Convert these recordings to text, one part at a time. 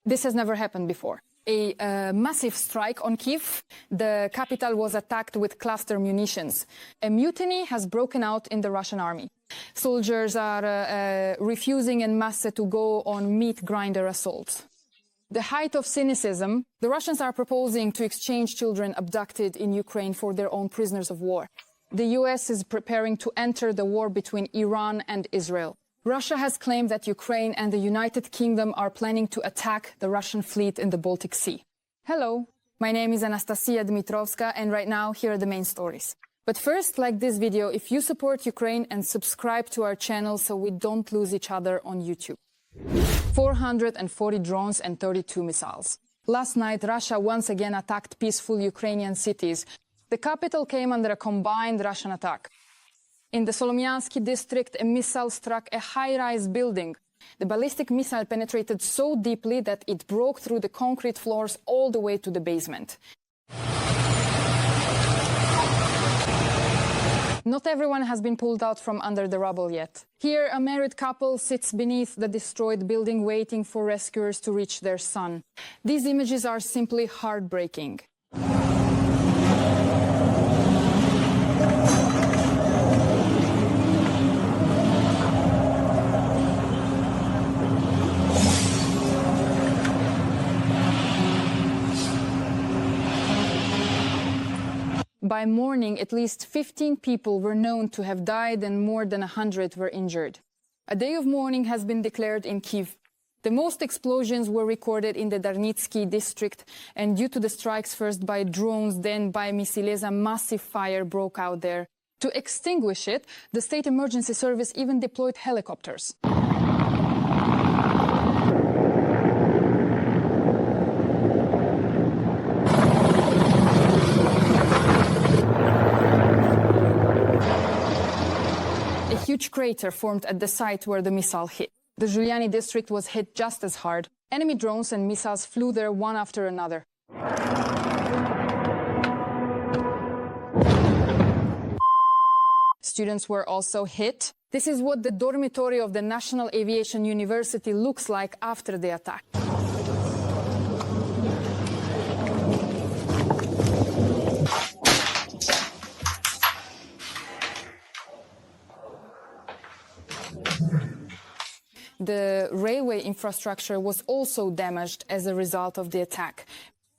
This has never happened before. A massive strike on Kyiv. The capital was attacked with cluster munitions. A mutiny has broken out in the Russian army. Soldiers are refusing en masse to go on meat grinder assaults. The height of cynicism, the Russians are proposing to exchange children abducted in Ukraine for their own prisoners of war. The US is preparing to enter the war between Iran and Israel. Russia has claimed that Ukraine and the United Kingdom are planning to attack the Russian fleet in the Baltic Sea. Hello, my name is Anastasia Dmitrovska, and right now here are the main stories. But first, like this video if you support Ukraine and subscribe to our channel so we don't lose each other on YouTube. 440 drones and 32 missiles. Last night, Russia once again attacked peaceful Ukrainian cities. The capital came under a combined Russian attack. In the Solomyansky district, a missile struck a high-rise building. The ballistic missile penetrated so deeply that it broke through the concrete floors all the way to the basement. Not everyone has been pulled out from under the rubble yet. Here, a married couple sits beneath the destroyed building waiting for rescuers to reach their son. These images are simply heartbreaking. By morning, at least 15 people were known to have died and more than 100 were injured. A day of mourning has been declared in Kyiv. The most explosions were recorded in the Darnitsky district, and due to the strikes first by drones, then by missiles, a massive fire broke out there. To extinguish it, the state emergency service even deployed helicopters. A huge crater formed at the site where the missile hit. The Juliani district was hit just as hard. Enemy drones and missiles flew there one after another. Students were also hit. This is what the dormitory of the National Aviation University looks like after the attack. The railway infrastructure was also damaged as a result of the attack.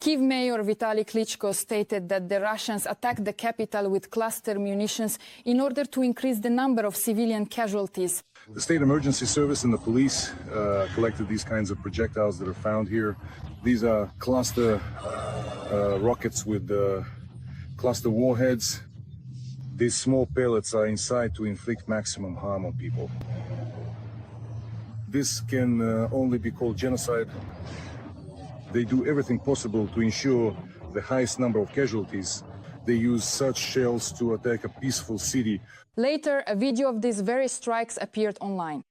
Kyiv Mayor Vitaly Klitschko stated that the Russians attacked the capital with cluster munitions in order to increase the number of civilian casualties. The state emergency service and the police collected these kinds of projectiles that are found here. These are cluster rockets with cluster warheads. These small pellets are inside to inflict maximum harm on people. This can only be called genocide. They do everything possible to ensure the highest number of casualties. They use such shells to attack a peaceful city. Later, a video of these very strikes appeared online.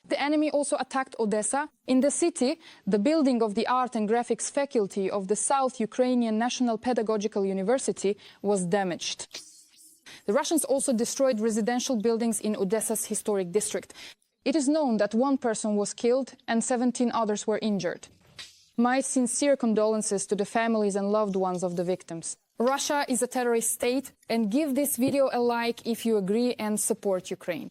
The enemy also attacked Odessa. In the city, the building of the Art and Graphics faculty of the South Ukrainian National Pedagogical University was damaged. The Russians also destroyed residential buildings in Odessa's historic district. It is known that one person was killed and 17 others were injured. My sincere condolences to the families and loved ones of the victims. Russia is a terrorist state, and give this video a like if you agree and support Ukraine.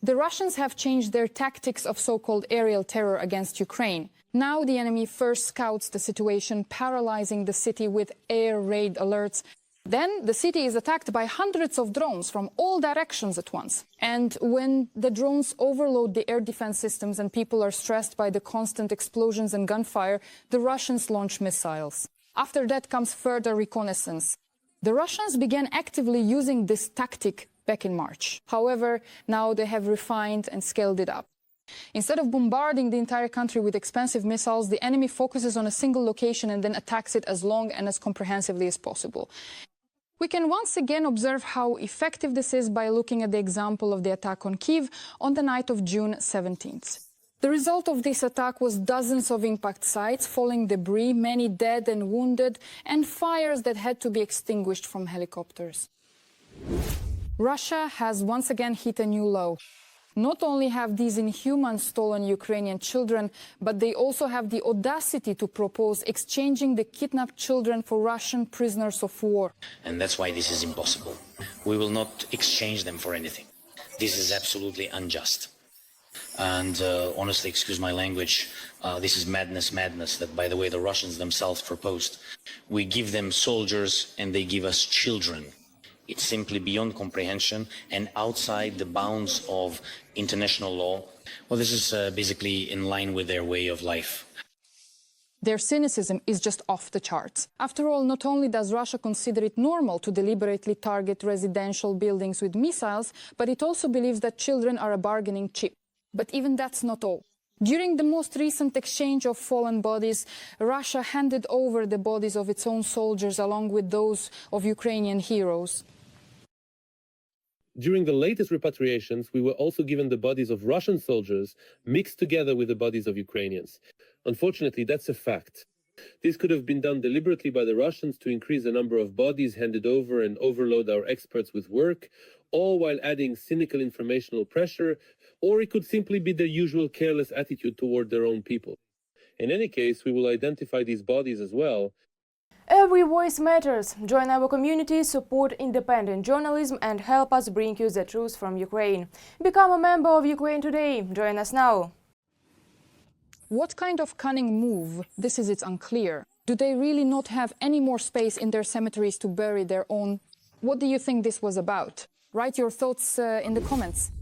The Russians have changed their tactics of so-called aerial terror against Ukraine. Now the enemy first scouts the situation, paralyzing the city with air raid alerts. Then the city is attacked by hundreds of drones from all directions at once. And when the drones overload the air defense systems and people are stressed by the constant explosions and gunfire, the Russians launch missiles. After that comes further reconnaissance. The Russians began actively using this tactic back in March. However, now they have refined and scaled it up. Instead of bombarding the entire country with expensive missiles, the enemy focuses on a single location and then attacks it as long and as comprehensively as possible. We can once again observe how effective this is by looking at the example of the attack on Kyiv on the night of June 17th. The result of this attack was dozens of impact sites, falling debris, many dead and wounded, and fires that had to be extinguished from helicopters. Russia has once again hit a new low. Not only have these inhumans stolen Ukrainian children, but they also have the audacity to propose exchanging the kidnapped children for Russian prisoners of war. And that's why this is impossible. We will not exchange them for anything. This is absolutely unjust. And honestly, excuse my language, this is madness, that, by the way, the Russians themselves proposed. We give them soldiers and they give us children. It's simply beyond comprehension and outside the bounds of international law. Well, this is basically in line with their way of life. Their cynicism is just off the charts. After all, not only does Russia consider it normal to deliberately target residential buildings with missiles, but it also believes that children are a bargaining chip. But even that's not all. During the most recent exchange of fallen bodies, Russia handed over the bodies of its own soldiers along with those of Ukrainian heroes. During the latest repatriations, we were also given the bodies of Russian soldiers mixed together with the bodies of Ukrainians. Unfortunately, that's a fact. This could have been done deliberately by the Russians to increase the number of bodies handed over and overload our experts with work, all while adding cynical informational pressure, or it could simply be their usual careless attitude toward their own people. In any case, we will identify these bodies as well. Every voice matters. Join our community, support independent journalism and help us bring you the truth from Ukraine. Become a member of Ukraine Today. Join us now. What kind of cunning move? It's unclear. Do they really not have any more space in their cemeteries to bury their own? What do you think this was about? Write your thoughts in the comments.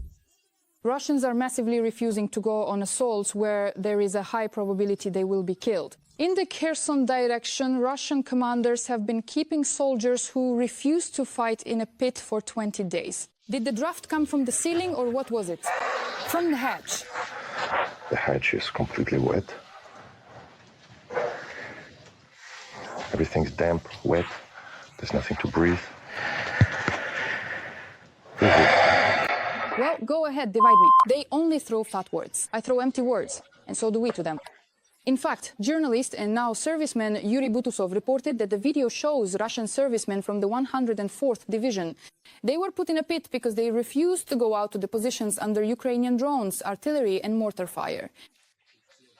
Russians are massively refusing to go on assaults where there is a high probability they will be killed. In the Kherson direction, Russian commanders have been keeping soldiers who refused to fight in a pit for 20 days. Did the draft come from the ceiling or what was it? From the hatch. The hatch is completely wet. Everything's damp, wet. There's nothing to breathe. Well, go ahead, divide me. They only throw fat words. I throw empty words, and so do we to them. In fact, journalist and now serviceman Yuri Butusov reported that the video shows Russian servicemen from the 104th Division. They were put in a pit because they refused to go out to the positions under Ukrainian drones, artillery and mortar fire.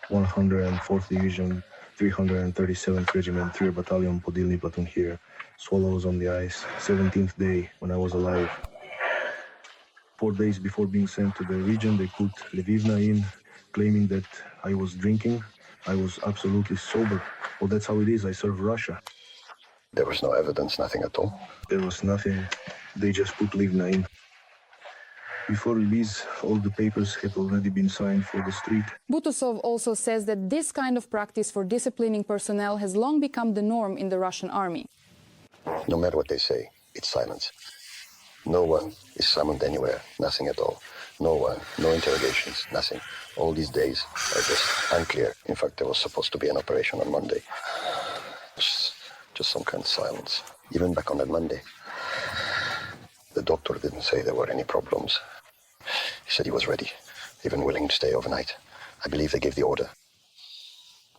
104th Division, 337th Regiment, 3rd Battalion, Podilny platoon here. Swallows on the ice, 17th day when I was alive. 4 days before being sent to the region, they put Lvivna in, claiming that I was drinking. I was absolutely sober. Well, that's how it is. I serve Russia. There was no evidence, nothing at all. There was nothing. They just put Livna in. Before release, all the papers had already been signed for the street. Butusov also says that this kind of practice for disciplining personnel has long become the norm in the Russian army. No matter what they say, it's silence. No one is summoned anywhere, nothing at all. No one, no interrogations, nothing. All these days are just unclear. In fact, there was supposed to be an operation on Monday. Just some kind of silence. Even back on that Monday, the doctor didn't say there were any problems. He said he was ready, even willing to stay overnight. I believe they gave the order.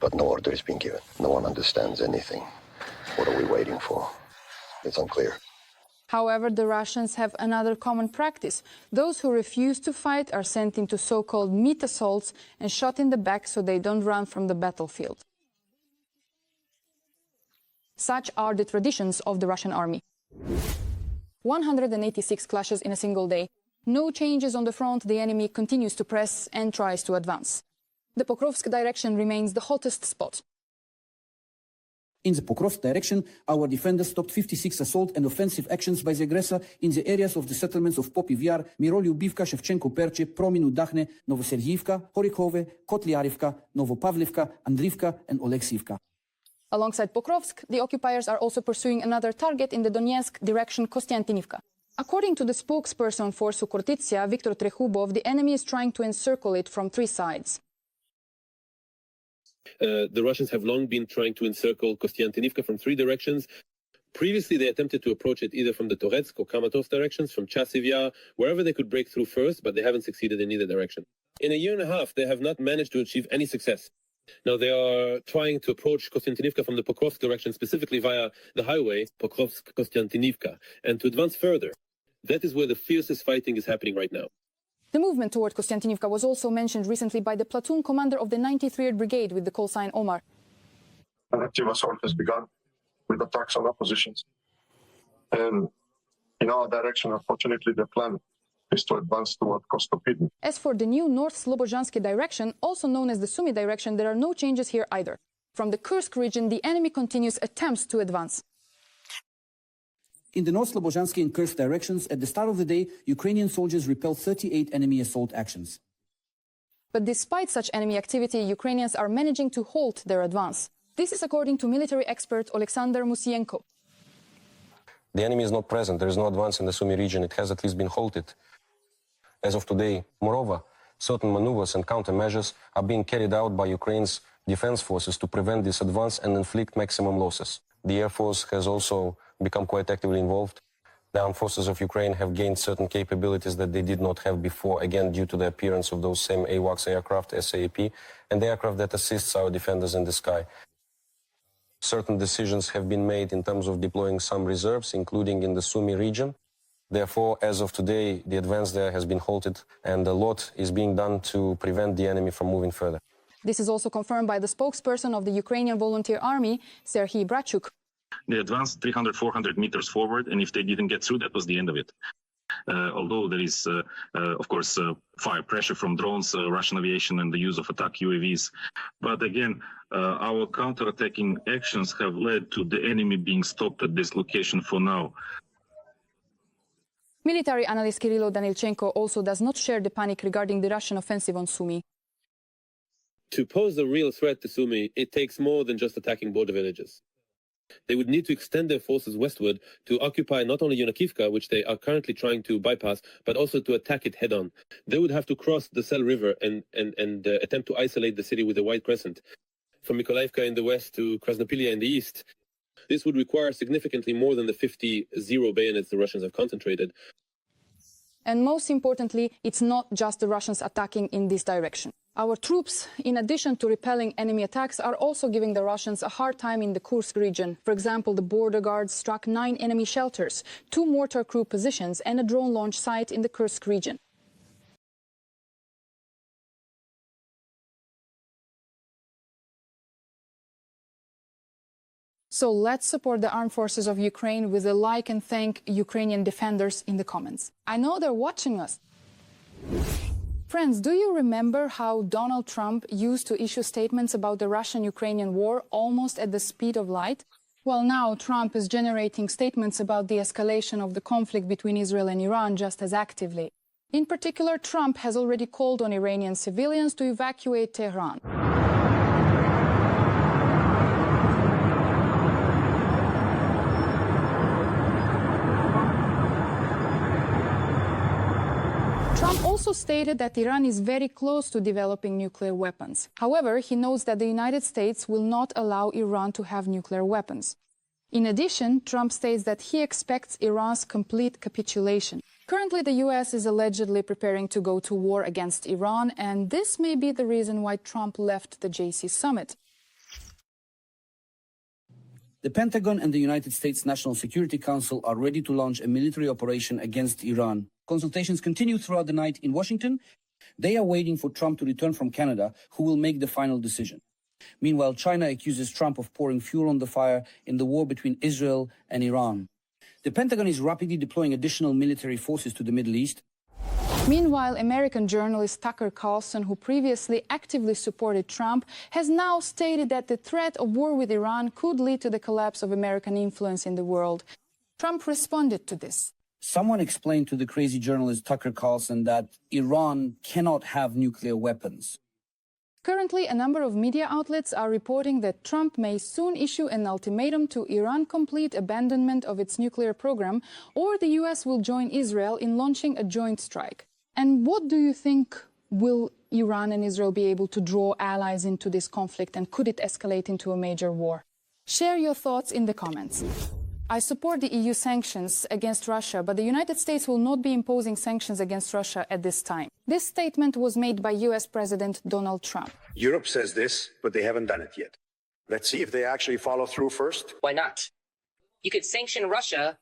But no order is being given. No one understands anything. What are we waiting for? It's unclear. However, the Russians have another common practice. Those who refuse to fight are sent into so-called meat assaults and shot in the back so they don't run from the battlefield. Such are the traditions of the Russian army. 186 clashes in a single day. No changes on the front, the enemy continues to press and tries to advance. The Pokrovsk direction remains the hottest spot. In the Pokrovsk direction, our defenders stopped 56 assault and offensive actions by the aggressor in the areas of the settlements of Popiv Yar, Miroliubivka, Shevchenko-Perche, Prominu, Dakhne, Novosergiyivka, Horikhove, Kotliarivka, Novopavlivka, Andrivka and Oleksivka. Alongside Pokrovsk, the occupiers are also pursuing another target in the Donetsk direction, Kostiantinivka. According to the spokesperson for Sukhortitsia, Viktor Trekhubov, the enemy is trying to encircle it from 3 sides. The Russians have long been trying to encircle Kostiantinivka from 3 directions. Previously, they attempted to approach it either from the Toretsk or Kamatov directions, from Chasiv Yar, wherever they could break through first, but they haven't succeeded in either direction. In a year and a half, they have not managed to achieve any success. Now, they are trying to approach Kostiantinivka from the Pokrovsk direction, specifically via the highway, Pokrovsk-Kostiantinivka, and to advance further. That is where the fiercest fighting is happening right now. The movement toward Kostiantynivka was also mentioned recently by the platoon commander of the 93rd Brigade with the call sign Omar. An active assault has begun with attacks on our positions. And in our direction, unfortunately, the plan is to advance toward Kostopidin. As for the new North Slobozhansky direction, also known as the Sumy direction, there are no changes here either. From the Kursk region, the enemy continues attempts to advance. In the North Slobozhansky and Kursk directions, at the start of the day, Ukrainian soldiers repelled 38 enemy assault actions. But despite such enemy activity, Ukrainians are managing to halt their advance. This is according to military expert Alexander Musienko. The enemy is not present. There is no advance in the Sumy region. It has at least been halted as of today. Moreover, certain maneuvers and countermeasures are being carried out by Ukraine's defense forces to prevent this advance and inflict maximum losses. The Air Force has also become quite actively involved. The armed forces of Ukraine have gained certain capabilities that they did not have before, again, due to the appearance of those same AWACS aircraft, SAP, and the aircraft that assists our defenders in the sky. Certain decisions have been made in terms of deploying some reserves, including in the Sumy region. Therefore, as of today, the advance there has been halted, and a lot is being done to prevent the enemy from moving further. This is also confirmed by the spokesperson of the Ukrainian Volunteer Army, Serhiy Brachuk. They advanced 300, 400 meters forward, and if they didn't get through, that was the end of it. Although there is, of course, fire pressure from drones, Russian aviation, and the use of attack UAVs. But again, our counterattacking actions have led to the enemy being stopped at this location for now. Military analyst Kirilo Danilchenko also does not share the panic regarding the Russian offensive on Sumy. To pose a real threat to Sumy, it takes more than just attacking border villages. They would need to extend their forces westward to occupy not only Yunakivka, which they are currently trying to bypass, but also to attack it head-on. They would have to cross the Sel River and attempt to isolate the city with a wide crescent, from Mykolaiivka in the west to Krasnopilya in the east. This would require significantly more than the 50 zero bayonets the Russians have concentrated. And most importantly, it's not just the Russians attacking in this direction. Our troops, in addition to repelling enemy attacks, are also giving the Russians a hard time in the Kursk region. For example, the border guards struck 9 enemy shelters, 2 mortar crew positions, and a drone launch site in the Kursk region. So let's support the armed forces of Ukraine with a like and thank Ukrainian defenders in the comments. I know they're watching us. Friends, do you remember how Donald Trump used to issue statements about the Russian-Ukrainian war almost at the speed of light? Well, now Trump is generating statements about the escalation of the conflict between Israel and Iran just as actively. In particular, Trump has already called on Iranian civilians to evacuate Tehran. Trump also stated that Iran is very close to developing nuclear weapons. However, he notes that the United States will not allow Iran to have nuclear weapons. In addition, Trump states that he expects Iran's complete capitulation. Currently, the U.S. is allegedly preparing to go to war against Iran, and this may be the reason why Trump left the JC summit. The Pentagon and the United States National Security Council are ready to launch a military operation against Iran. Consultations continue throughout the night in Washington. They are waiting for Trump to return from Canada, who will make the final decision. Meanwhile, China accuses Trump of pouring fuel on the fire in the war between Israel and Iran. The Pentagon is rapidly deploying additional military forces to the Middle East. Meanwhile, American journalist Tucker Carlson, who previously actively supported Trump, has now stated that the threat of war with Iran could lead to the collapse of American influence in the world. Trump responded to this. Someone explained to the crazy journalist Tucker Carlson that Iran cannot have nuclear weapons. Currently, a number of media outlets are reporting that Trump may soon issue an ultimatum to Iran complete abandonment of its nuclear program, or the US will join Israel in launching a joint strike. And what do you think? Will Iran and Israel be able to draw allies into this conflict, and could it escalate into a major war? Share your thoughts in the comments. I support the EU sanctions against Russia, but the United States will not be imposing sanctions against Russia at this time. This statement was made by US President Donald Trump. Europe says this, but they haven't done it yet. Let's see if they actually follow through first. Why not? You could sanction Russia.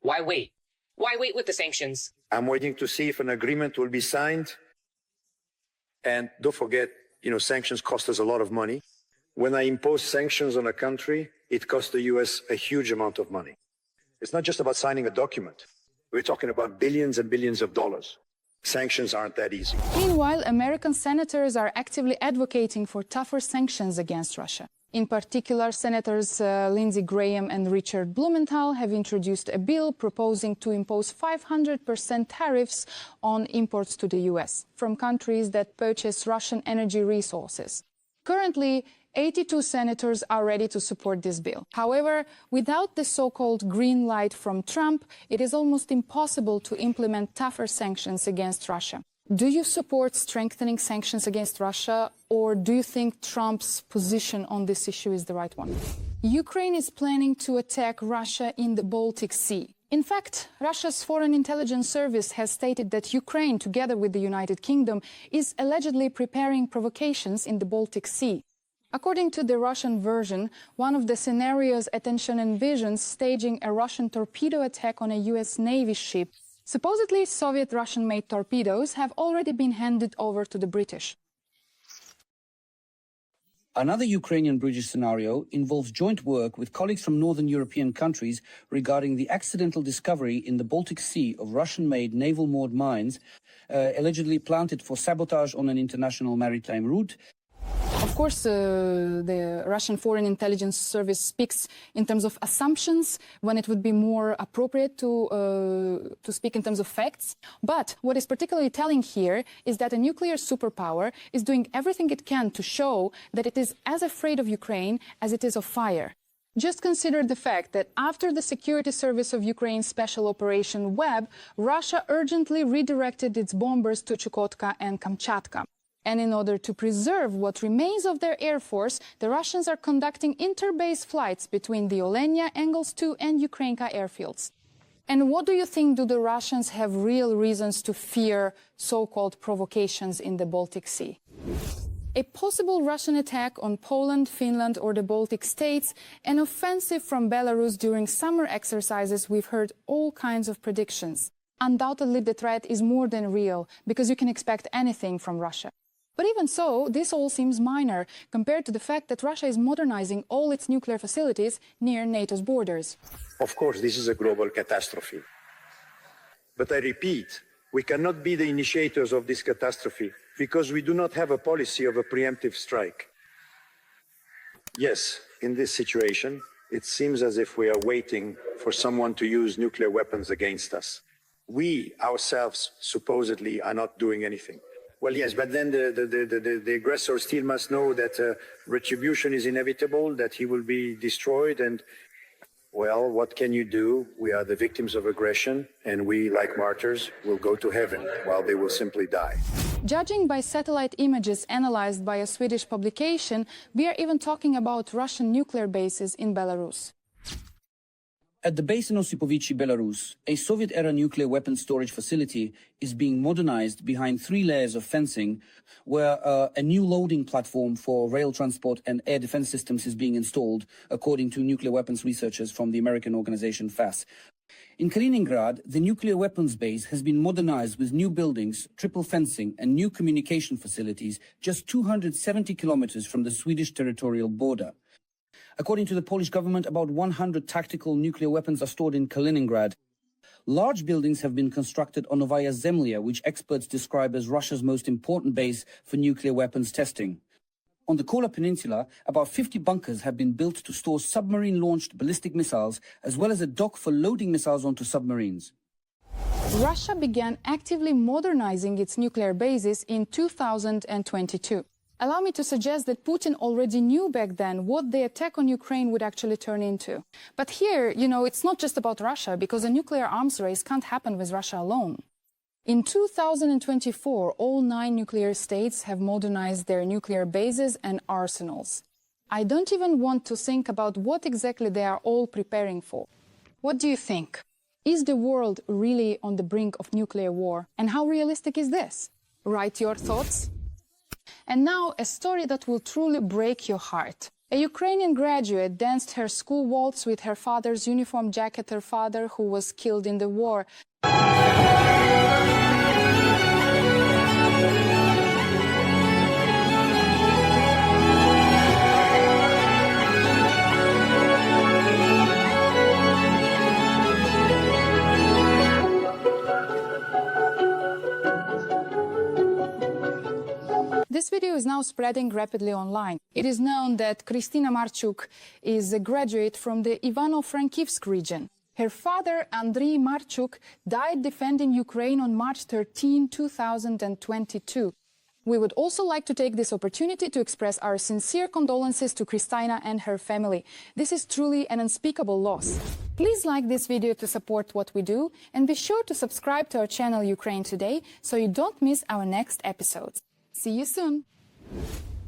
Why wait? Why wait with the sanctions? I'm waiting to see if an agreement will be signed. And don't forget, sanctions cost us a lot of money. When I impose sanctions on a country, it costs the US a huge amount of money. It's not just about signing a document. We're talking about billions and billions of dollars. Sanctions aren't that easy. Meanwhile, American senators are actively advocating for tougher sanctions against Russia. In particular, Senators Lindsey Graham and Richard Blumenthal have introduced a bill proposing to impose 500% tariffs on imports to the US from countries that purchase Russian energy resources. Currently, 82 senators are ready to support this bill. However, without the so-called green light from Trump, it is almost impossible to implement tougher sanctions against Russia. Do you support strengthening sanctions against Russia, or do you think Trump's position on this issue is the right one? Ukraine is planning to attack Russia in the Baltic Sea. In fact, Russia's Foreign Intelligence Service has stated that Ukraine, together with the United Kingdom, is allegedly preparing provocations in the Baltic Sea. According to the Russian version, one of the scenarios attention envisions staging a Russian torpedo attack on a US Navy ship. Supposedly, Soviet Russian-made torpedoes have already been handed over to the British. Another Ukrainian-British scenario involves joint work with colleagues from northern European countries regarding the accidental discovery in the Baltic Sea of Russian-made naval moored mines, allegedly planted for sabotage on an international maritime route. Of course, the Russian Foreign Intelligence Service speaks in terms of assumptions when it would be more appropriate to speak in terms of facts. But what is particularly telling here is that a nuclear superpower is doing everything it can to show that it is as afraid of Ukraine as it is of fire. Just consider the fact that after the security service of Ukraine's special operation Web, Russia urgently redirected its bombers to Chukotka and Kamchatka. And in order to preserve what remains of their air force, the Russians are conducting inter-base flights between the Olenia, Engels 2 and Ukrainka airfields. And what do you think, do the Russians have real reasons to fear so-called provocations in the Baltic Sea? A possible Russian attack on Poland, Finland or the Baltic states, an offensive from Belarus during summer exercises, we've heard all kinds of predictions. Undoubtedly, the threat is more than real, because you can expect anything from Russia. But even so, this all seems minor compared to the fact that Russia is modernizing all its nuclear facilities near NATO's borders. Of course, this is a global catastrophe. But I repeat, we cannot be the initiators of this catastrophe because we do not have a policy of a preemptive strike. Yes, in this situation, it seems as if we are waiting for someone to use nuclear weapons against us. We ourselves supposedly are not doing anything. Well, yes, but then the aggressor still must know that retribution is inevitable, that he will be destroyed. And, well, what can you do? We are the victims of aggression, and we, like martyrs, will go to heaven while they will simply die. Judging by satellite images analyzed by a Swedish publication, we are even talking about Russian nuclear bases in Belarus. At the base in Osipovichi, Belarus, a Soviet-era nuclear weapons storage facility is being modernized behind 3 layers of fencing, where a new loading platform for rail transport and air defense systems is being installed, according to nuclear weapons researchers from the American organization FAS. In Kaliningrad, the nuclear weapons base has been modernized with new buildings, triple fencing, and new communication facilities just 270 kilometers from the Swedish territorial border. According to the Polish government, about 100 tactical nuclear weapons are stored in Kaliningrad. Large buildings have been constructed on Novaya Zemlya, which experts describe as Russia's most important base for nuclear weapons testing. On the Kola Peninsula, about 50 bunkers have been built to store submarine-launched ballistic missiles, as well as a dock for loading missiles onto submarines. Russia began actively modernizing its nuclear bases in 2022. Allow me to suggest that Putin already knew back then what the attack on Ukraine would actually turn into. But here, it's not just about Russia, because a nuclear arms race can't happen with Russia alone. In 2024, all 9 nuclear states have modernized their nuclear bases and arsenals. I don't even want to think about what exactly they are all preparing for. What do you think? Is the world really on the brink of nuclear war? And how realistic is this? Write your thoughts. And now, a story that will truly break your heart. A Ukrainian graduate danced her school waltz with her father's uniform jacket, her father who was killed in the war. This video is now spreading rapidly online. It is known that Kristina Marchuk is a graduate from the Ivano-Frankivsk region. Her father, Andriy Marchuk, died defending Ukraine on March 13, 2022. We would also like to take this opportunity to express our sincere condolences to Kristina and her family. This is truly an unspeakable loss. Please like this video to support what we do, and be sure to subscribe to our channel Ukraine Today so you don't miss our next episodes. See you soon!